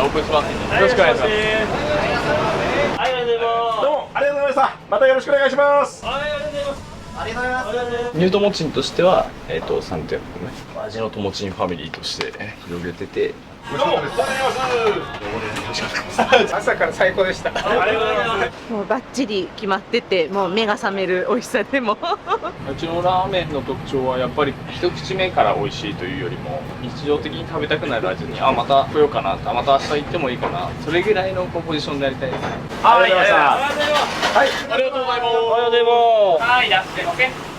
オープンします。よろしくお願いします。ありがとうございます。どうもありがとうございました。またよろしくお願いします。ありがとうございます。ありがとうございます。ニュートモチンとしては、3店舗目、味のともちんファミリーとして広げてて、どうもおはようございます。朝から最高でした。ありがとうございます。もうバッチリ決まってて、もう目が覚める美味しさでもうちのラーメンの特徴はやっぱり一口目から美味しいというよりも、日常的に食べたくなる味に、また来ようかな、また明日行ってもいいかな、それぐらいのポジションでやりたいですね。ありがとうございます。はい、ありがとうございます。ありがとうございます。はい、出してオッケー。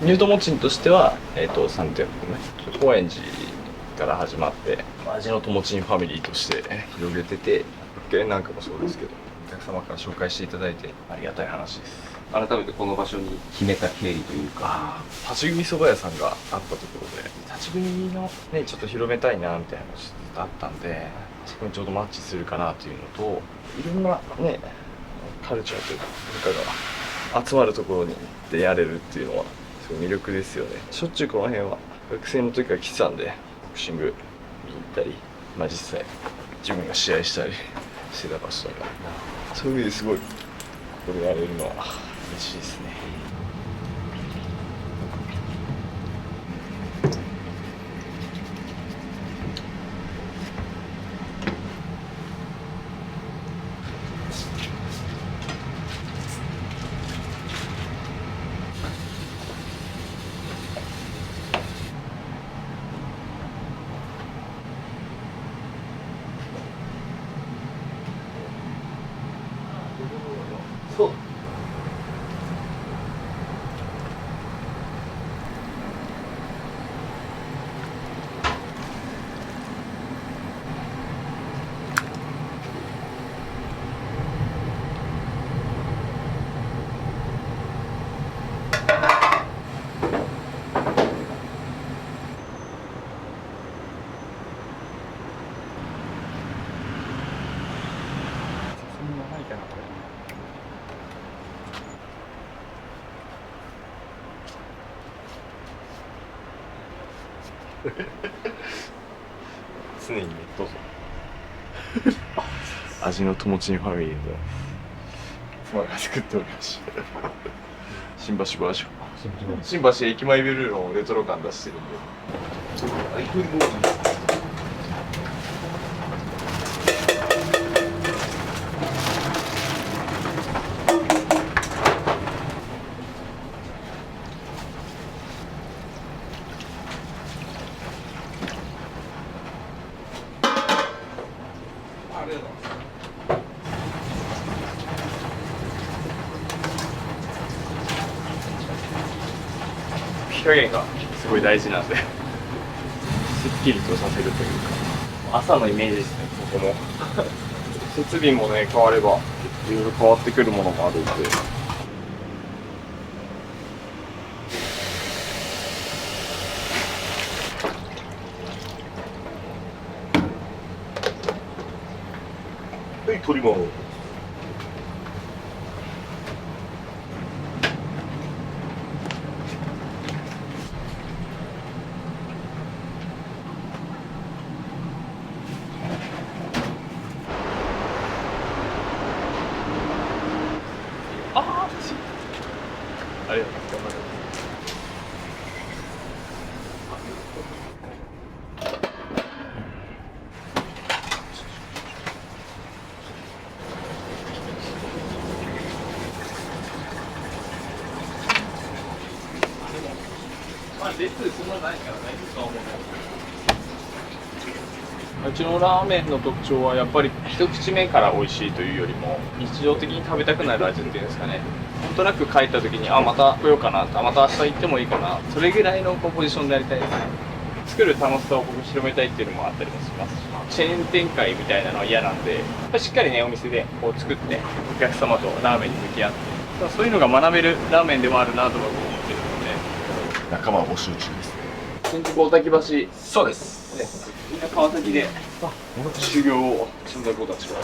ニュートモチンとしては、3店舗目、高円寺から始まって味のともちんファミリーとして広げてて、物件なんかもそうですけど、お客様から紹介していただいてありがたい話です。改めてこの場所に決めた経緯というか、立ち食いそば屋さんがあったところで、立ち食いのねちょっと広めたいなみたいなのがちょっとあったんで、そこにちょうどマッチするかなというのと、いろんなねカルチャーというか文化が集まるところにでやれるっていうのはすごい魅力ですよね。しょっちゅうこの辺は学生の時から来てたんで、ボクシング見に行ったり、実際自分が試合したりしてた場所だから、そういう意味ですごいこれやれるのは嬉しいですね。そう。そんなないかなこれ。常にね、どうぞ。味のともちんファミリーの妻が作っておりまし新橋バージョン。新橋駅前ビルのレトロ感出してるんで。ありがとうございます。火加減がすごい大事なんで、すっきりとさせるというか、朝のイメージですね、ここも。設備もね、変われば、いろいろ変わってくるものもあるんで。はい、取ります。ありがとうございます。列そんなないから大丈夫とは思う。うちのラーメンの特徴はやっぱり一口目から美味しいというよりも、日常的に食べたくなる味っていうんですかね。なんとなく帰った時にまた来ようかな、また明日行ってもいいかな、それぐらいのポジションでやりたいですね。作る楽しさを僕広めたいっていうのもあったりもしますし、チェーン展開みたいなのは嫌なんで、しっかりねお店でこう作ってお客様とラーメンに向き合って、そういうのが学べるラーメンでもあるなと僕は思ってるので。仲間募集中ですね。新宿大滝橋、そうです。みんな川崎で修行を積んだ子たちは。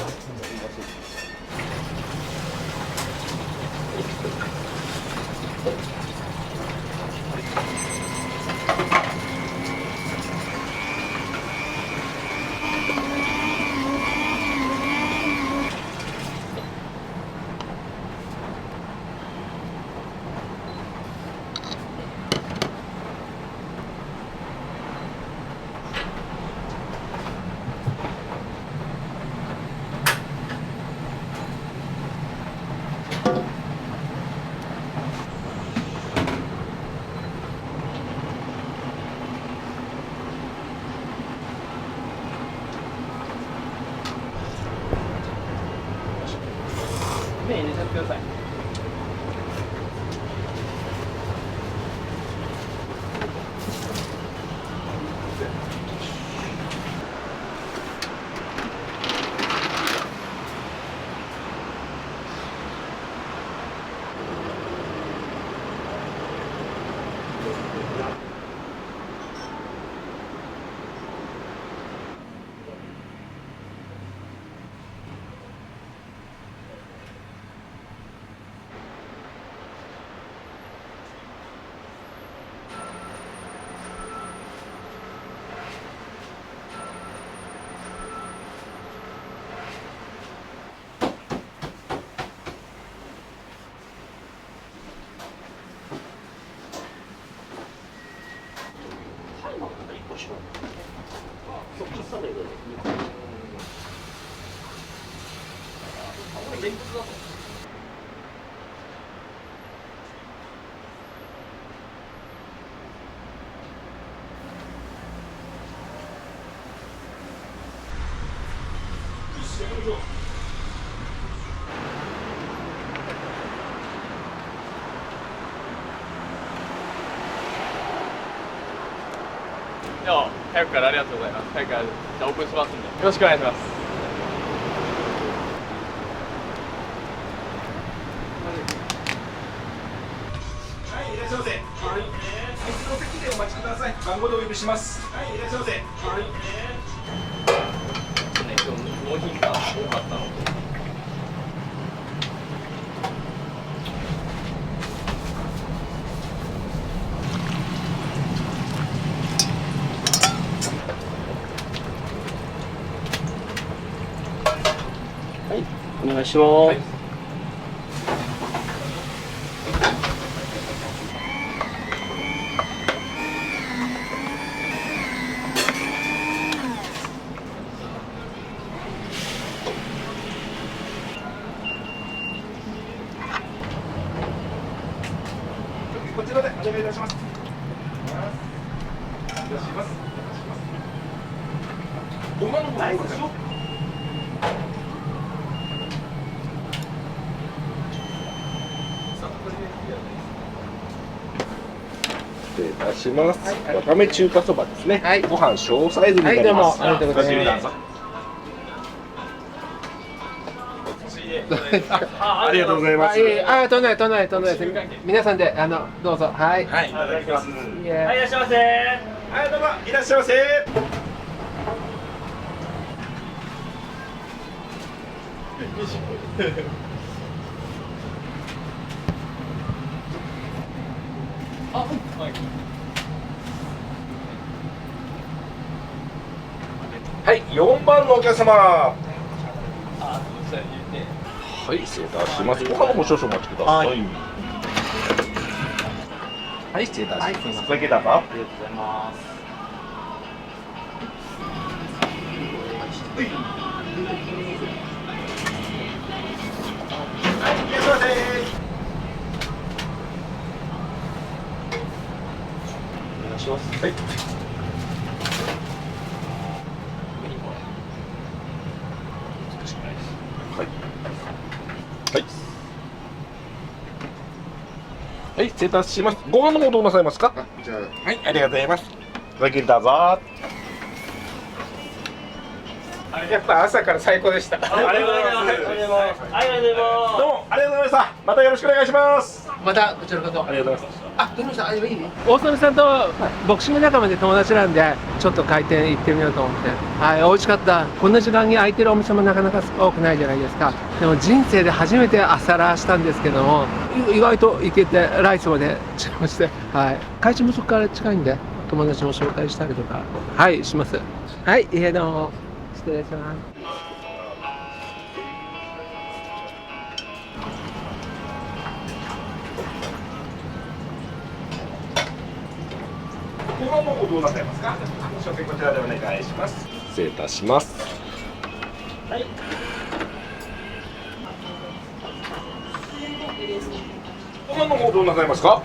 麺入れちゃってください。では早くからありがとうございます。早くからじゃあオープンしますんでよろしくお願いします。はい、いらっしゃいませ。はい。相手の席でお待ちください。番号でお呼びします。はい、いらっしゃいませ。はい。今日納品が多かったので。お願いします。はいこちらでお願いいたします。ごまのないですよ。失礼いたします。わかめ中華そばですね。はい。ご飯小サイズになります。はい、どうもありがとうございます。ありがとうございます。とんでもない皆さんでどうぞ。はい。はい、いただきます。いらっしゃいませ。はい、どうもいらっしゃいませ。はい、4番のお客様。はい、失礼いたします。ご飯も少々お待ちください。はい、失礼いたします。だけだか。ありがとうございます。はい、いらっしゃいませ。お願いします。はい。はい。はい。はい、失礼いたします。ご飯の方どうなさいますか。じゃあ、はい、ありがとうございます。ごゆっくりどうぞ。やっぱ朝から最高でした。ありがとうございます。どうもありがとうございました。またよろしくお願いします。またこちらこそ。ありがとうございます。あ、どうした。いい。大曽根さんとボクシング仲間で友達なんで、ちょっと開店行ってみようと思って。はい、美味しかった。こんな時間に空いてるお店もなかなか多くないじゃないですか。でも人生で初めて朝ラーしたんですけども、意外と行けてライスまで注文して、はい。会社もそこから近いんで、友達も紹介したりとか、はいします。はい、どうも失礼します。ご飯の方どうなさいますか。食券こちらでお願いします。失礼いたします。はい。ご飯の方どうなさいますか。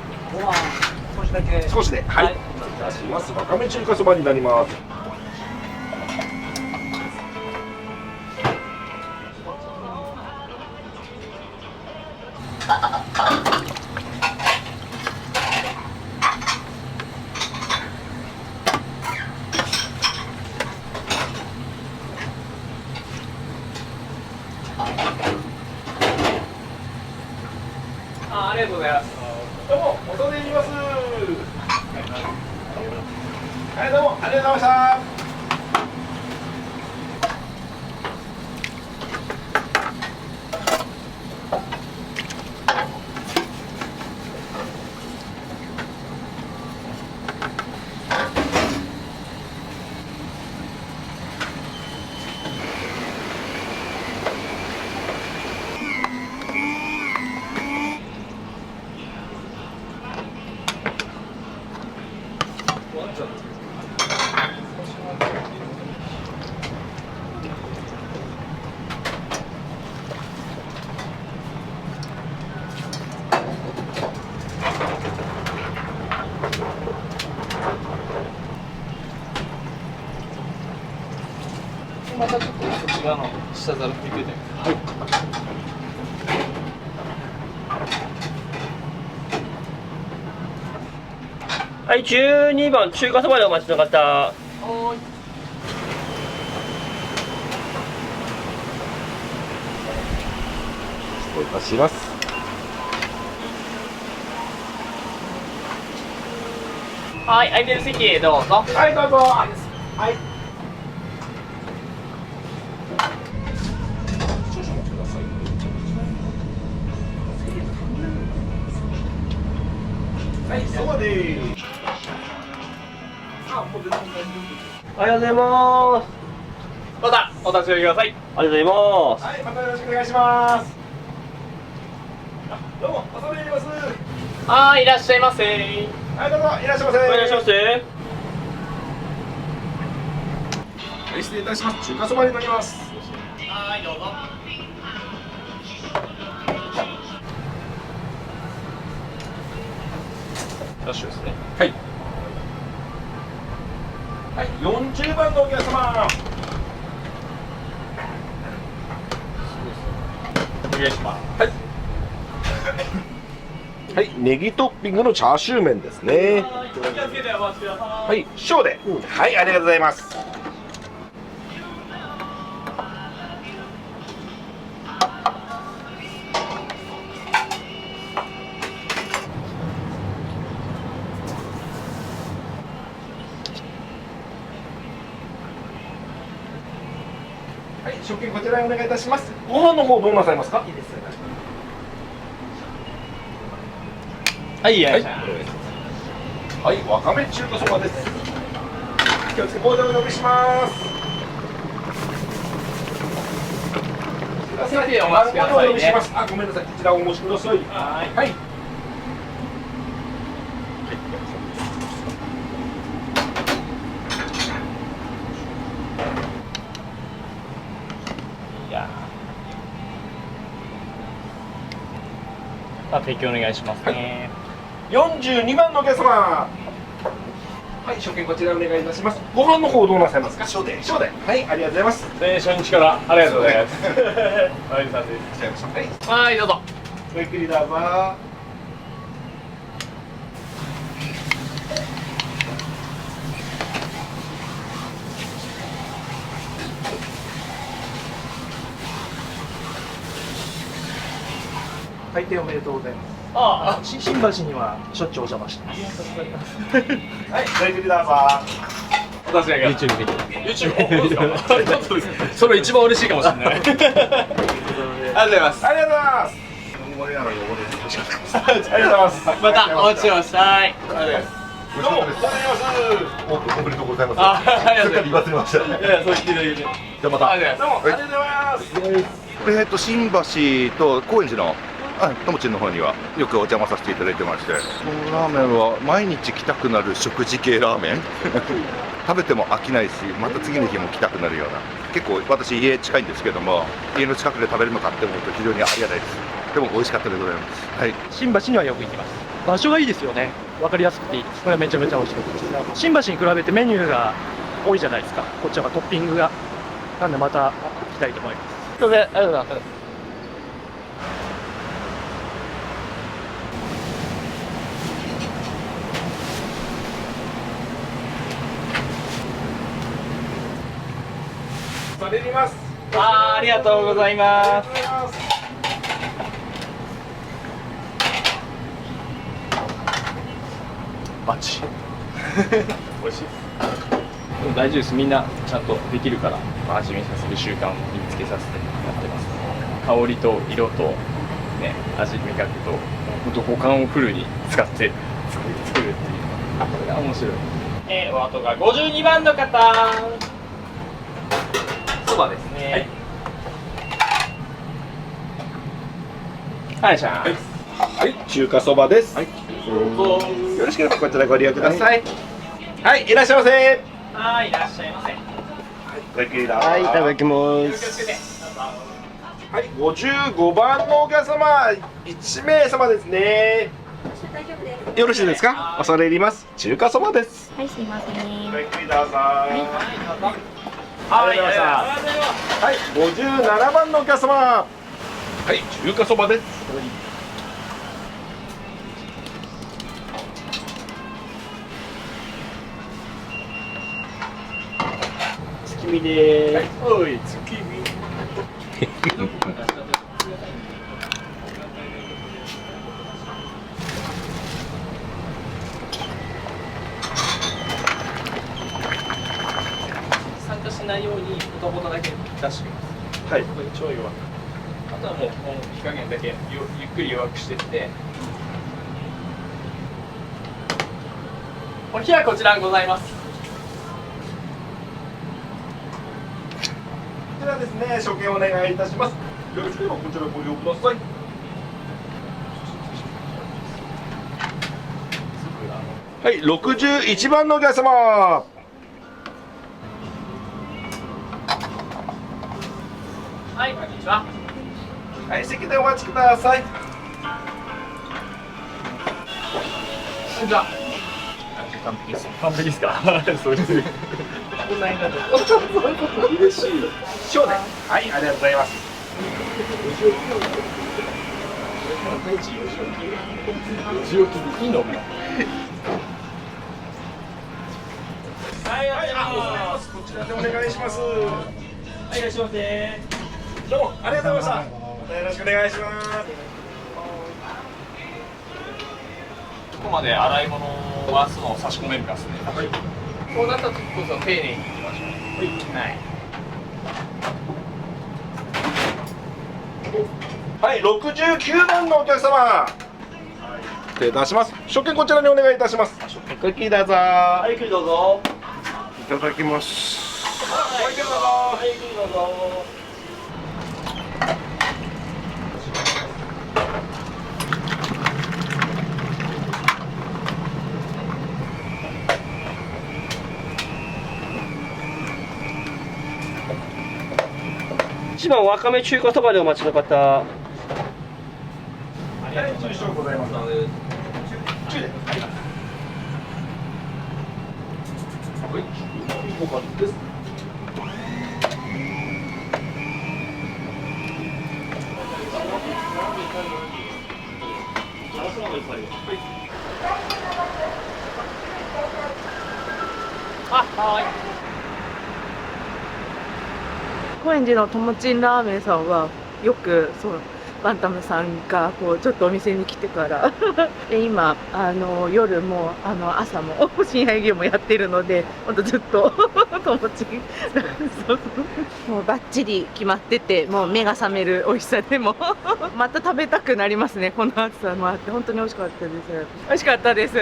少しだけ。少しで。はい。失礼いたします。わかめ中華そばになります。ありがとうございます。どうも、お世話になります。はい、どうも、ありがとうございました。またちょっとこっち側の下皿拭いてて。はい、12番中華そばでお待ちの方。失礼いたします。はい、空いてる席へどうぞ。はい、どうぞ。はい。少々お待ちください。はい、そばでーす。あ、もう全然大丈夫です。ありがとうございます。またお立ち寄りください。ありがとうございます。はい、またよろしくお願いします。あ、どうも、お世話になります。はい、いらっしゃいませ。はい、どうぞ、いらっしゃいませ。お願いします。はい、失礼いたします。中華そばになります。はい、どうぞ。ラッシュですね。はい。はい、40番のお客様。お願いします。はい。はい、ネギトッピングのチャーシュー麺ですね。はい、気をつけてお待ちください。はい、小で。はい、ありがとうございます。はい、食券こちらにお願いいたします。ご飯の方どうなさいますか。いいです。はい、いらはい、っしゃい。はい、わかめ中華そばです。気をつけボードをお呼びします。席でお待ちくださいね。あ、ごめんなさい。こちらをお申しください。はい。はい。いやー。提供お願いしますね。 42番のお客様。はい、食券こちらお願いいたします。ご飯の方どうなさいますか。小で。小で。はい、ありがとうございます。初日からありがとうございます。おやじさんではい、はい、どうぞ。ごゆっくりどうぞ。開店おめでとうございます。あ新橋にはしょっちゅうお邪魔してます。はいごゆっくりどうぞ。私が YouTube 見て YouTube 本当ですかそれ一番嬉しいかもしれないありがとうございますありがとうございます。ありがとうございます。またお待ちしてますはいありがとうございますどうも、おはようございます。おめでとうございます。あありがとうござい言わせました。ますいやそう言っていただいてじゃあまた。ありがとうございますどうも、ありがとうございます。新橋と高円寺のともちんの方にはよくお邪魔させていただいてまして、このラーメンは毎日来たくなる食事系ラーメン食べても飽きないし、また次の日も来たくなるような、結構私家近いんですけども、家の近くで食べるのかって思うと非常にありがたいです。でも美味しかったでございます。はい、新橋にはよく行きます。場所がいいですよね。わかりやすくていいです。これはめちゃめちゃ美味しかったです。新橋に比べてメニューが多いじゃないですか。こっちはトッピングが。なんでまた来たいと思います。すいません、ありがとうございます。それ見ます。ありがとうございますバッチ美味しいです大丈夫ですみんなちゃんとできるから味見させる習慣を身につけさせてもらってます香りと色とね味味覚と本当五感をフルに使って作るっていうこれが面白いお後が52番の方そばですねはいじゃあはい、中華そばです。はい、どうぞよろしければこちらご利用ください。はい、いらっしゃいませ。はいいらっしゃいませごゆっくりだ。はい、いただきま気をつけてはい、55番のお客様、1名様ですね。よろしいですか？恐れ入ります。中華そばです。はい、すいません。ごゆっくりどうぞ。はい、ありがとうございますはい、57番のお客様。はい、中華そばです。月見でーす。おい、月見。参加しないように、ボタボタだけ出してきます。はい、これ超弱く。あとはもう、この火加減だけゆっくり弱くしていって。お冷やこちらにございます。こちらですね、初見お願いいたします。よろしければこちらご利用ください。はい、61番のお客様。はい、こんにちは。はい、席でお待ちください。こんにちは。完璧です。完璧ですか。そうです。こんなになる。嬉しい。塩で。はい、ありがとうございます。強気でいいのかな。はい、はい、ありがとうございます。こちらでお願いします。はい、いらっしゃいませ。どうもありがとうございました。またよろしくお願いします。ここまで洗い物を回すのを差し込めるかですね。はい。こうなった時こそ丁寧にいきましょう。はい。はい、69番のお客様。手出します。食券こちらにお願いいたします。クッキーどうぞ。はい、ゆっくりどうぞ。いただきます。はい、ゆっくりどうぞ。はい、ゆっくりどうぞ。1番わかめ中華そばでお待ちの方。はい、住所ございます。中で。はい。5番です。高円寺のともちんラーメンさんはよくそうバンタムさんがこうちょっとお店に来てからで今夜も朝も深夜営業もやってるので、ほんとずっと友達そうもうバッチリ決まってて、もう目が覚める美味しさでもまた食べたくなりますね。この暑さもあって本当に美味しかったです。美味しかったです。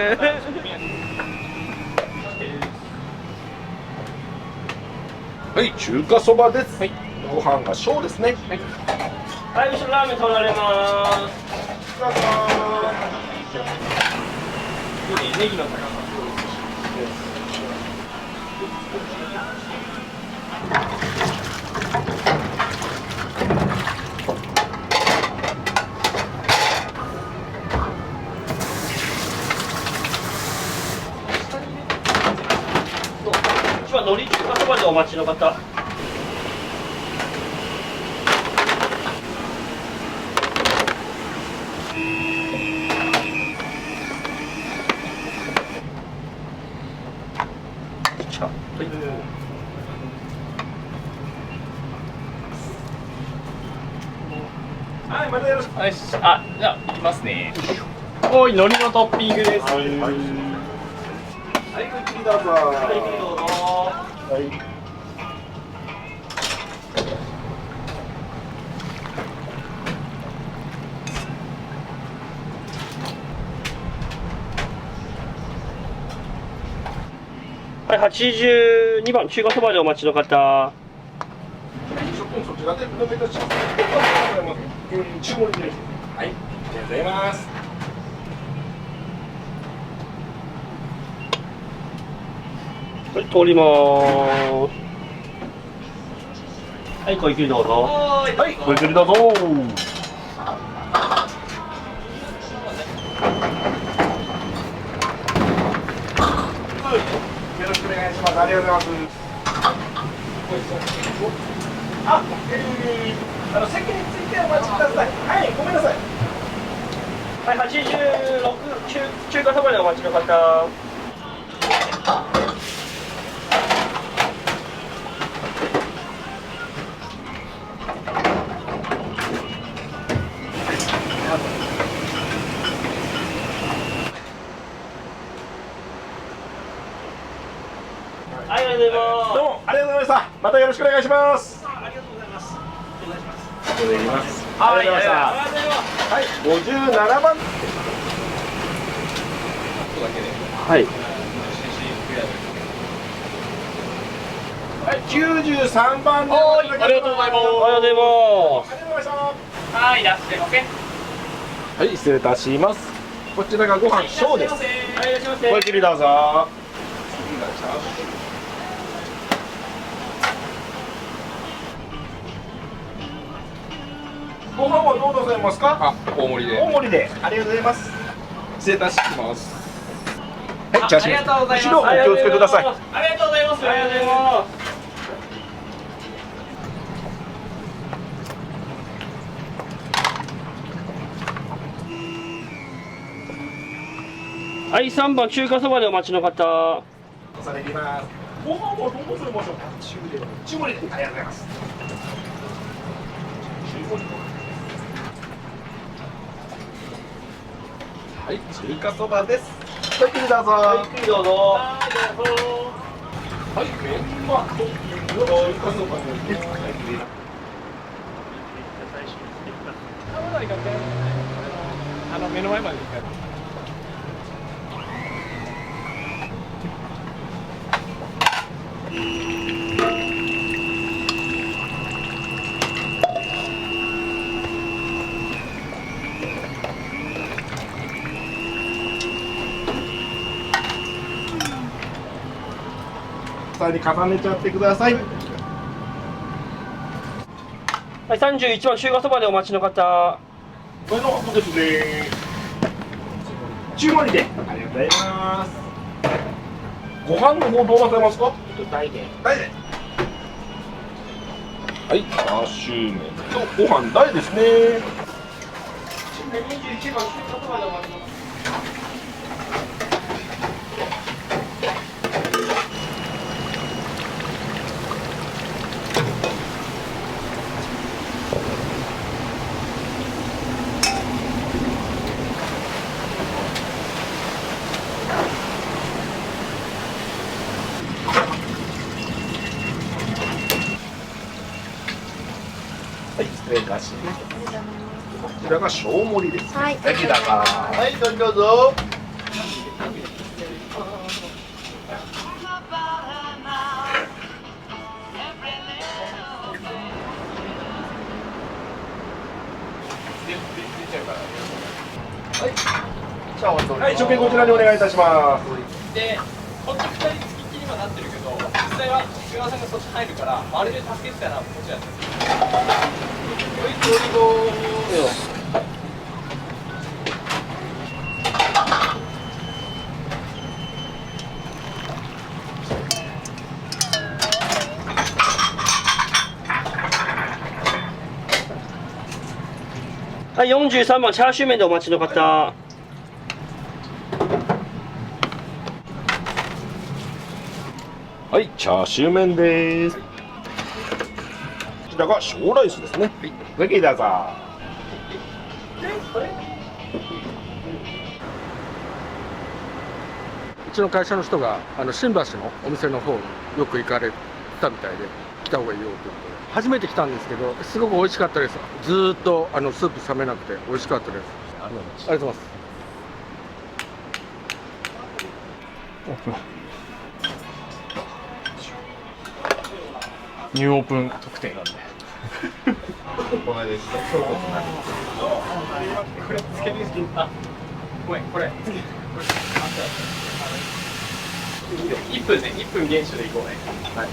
はい、中華そばです。はい、ご飯が小ですね。はい、後ろラーメン取られます。どうぞ。ネギの高さ。一番海苔中華そばでお待ちの方。はい、またよろしく。はい、あ、じゃあ、いきますね。おい、海苔のトッピングです。はい、ごゆっくりどうぞ。はい。はい、82番中華そばでお待ちの方。そちらでお願いいたします。注文です。はい、ありがとうございます。はい、通りまーす。はい、ごゆっくりどうぞ。はい、ごゆっくりどうぞ。よろしくお願いします。ありがとうございます。席についてお待ちください。はい、ごめんなさい。はい、86中華そばでお待ちの方。はい、ありがとうございます。どうもありがとうございました。またよろしくお願いします。ありがとうございます。お願いします。ありがとうございます。はい、ありがとうございました。はい、57番。はい。はい、93番で。はい、ありがとうございます。ありがとうございます。ありがとうございました。はい、いらっしゃいませ。はい、失礼いたします。こちらがご飯小です。はい、いらっしゃいませ。ごゆっくりどうぞ。ご飯はどうございますか。大盛りで。大盛りで。ありがとうございます。失礼いたします。はい、チャーシュー。ありがとうございます。後ろお気をつけください。ありがとうございます。ありがとうございます。はい、3番中華そばでお待ちの方。恐れ入ります。ご飯はどうございましょうか。中盛りで。中盛りで。ありがとうございます。中盛りで。はい、中華そばです。ごゆっくりどうぞ。はい、ゆっくりどうぞ。はい、メンマと中華そばです。目の前まで行かない。下に重ねちゃってください。はい、31番中華そばでお待ちの方。これのそうですね。中盛りで。ありがとうございます。ご飯の方どうなさいますか。大で。大で。はい、チャーシュー麺とご飯大ですね。21番中華そばでお待ちの方。弁菓子。こちらが小盛りです。はいぜひだか。はい、どうぞ。はい、食券こちらにお願いいたします。で、こっち2人付きっきりはなってるけど、実際は菅原さんがそっち入るから、まるで助けてたらこっちやってる。はい、43番チャーシュー麺でお待ちの方。はい、チャーシュー麺です。こちらが小ライスですね。ぜひどうぞ。うちの会社の人が新橋のお店の方によく行かれたみたいで来た方がいいよということで初めて来たんですけどすごく美味しかったです。ずーっとスープ冷めなくて美味しかったです。ありがとうございます。ニューオープン特典なんで。これつけるあ、ごめん、これ。1分ね、1分厳守でいこうね。はい。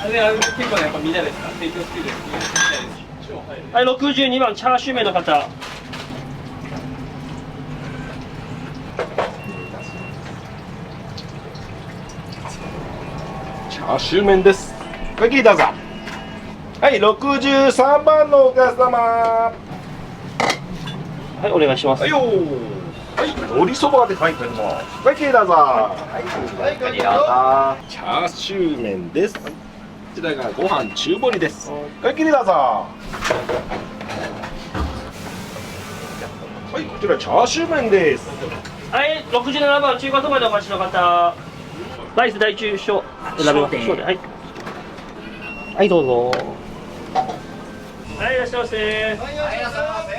あれ結構ね、やっぱみんなですか。提供スピードです。はい、62番チャーシュー麺の方。チャーシュー麺です。ぜひどうぞ。はい、63番のお客様。はい、お願いします。はいよー。はい、海苔そばで入っております。ぜひどうぞ。はい、チャーシュー麺です。こちらがご飯中盛りです。ぜひどうぞ。はい、こちらチャーシュー麺です。はい、67番中華そばでお待ちの方。ライス大中小選べます。はい。はい、どうぞ。はい、いらっしゃいませ。はい、いらっしゃいませ。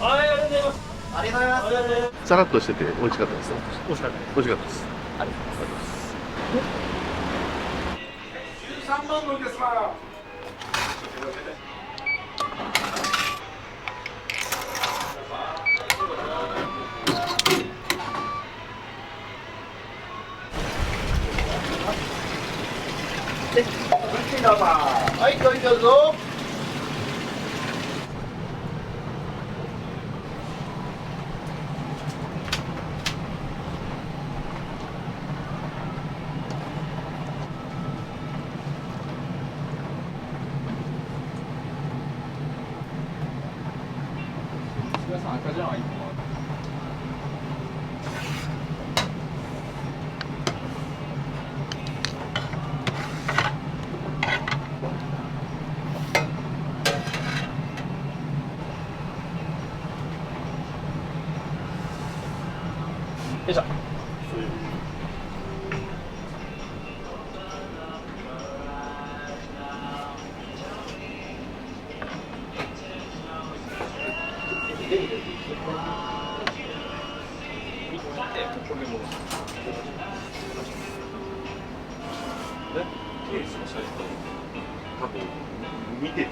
はい、ありがとうございます。ありがとうございます。さらっとしてて美味しかったです。美味しかったです。美味しかったです。ありがとうございます。13番のお客様。はい、どうぞ。菅さん赤じゃん、1個。よいしょ。多分見てて。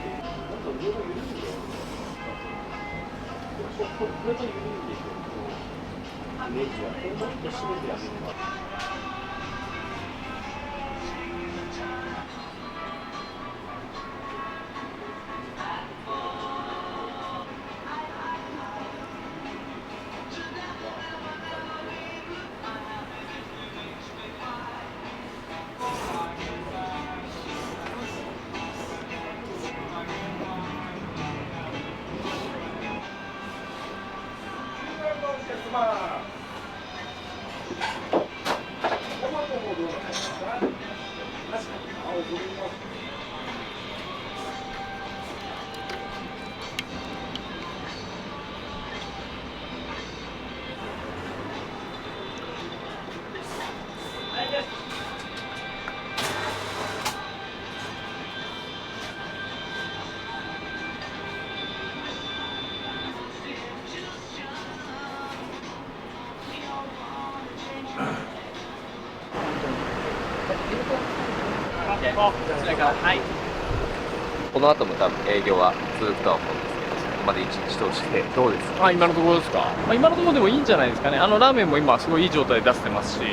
で、こちらからはい。この後も多分営業は続くとは思うんですけど、そこまで一日通してどうですか？今のところですか、今のところでもいいんじゃないですかね。ラーメンも今すごいいい状態で出せてますし、こ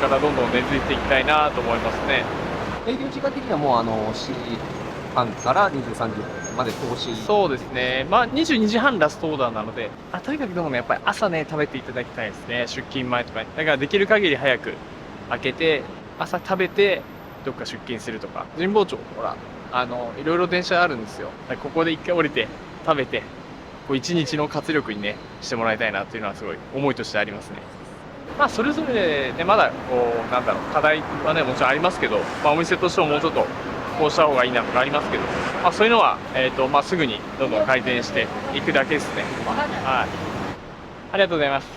れからどんどん根付いていきたいなと思いますね。営業時間的にはもう4時半から23時まで投資。そうですね、22時半ラストオーダーなので、とにかくでもね、やっぱり朝ね、食べていただきたいですね、出勤前とかに。だからできる限り早く開けて、朝食べて、どっか出勤するとか、神保町、ほら、いろいろ電車あるんですよ。だからここで一回降りて、食べて、こう一日の活力にね、してもらいたいなっていうのはすごい思いとしてありますね。それぞれね、まだこう、なんだろう、課題はね、もちろんありますけど、お店としてももうちょっと、こうした方がいいなとかありますけど、そういうのは、すぐにどんどん改善していくだけですね。はい。ありがとうございます。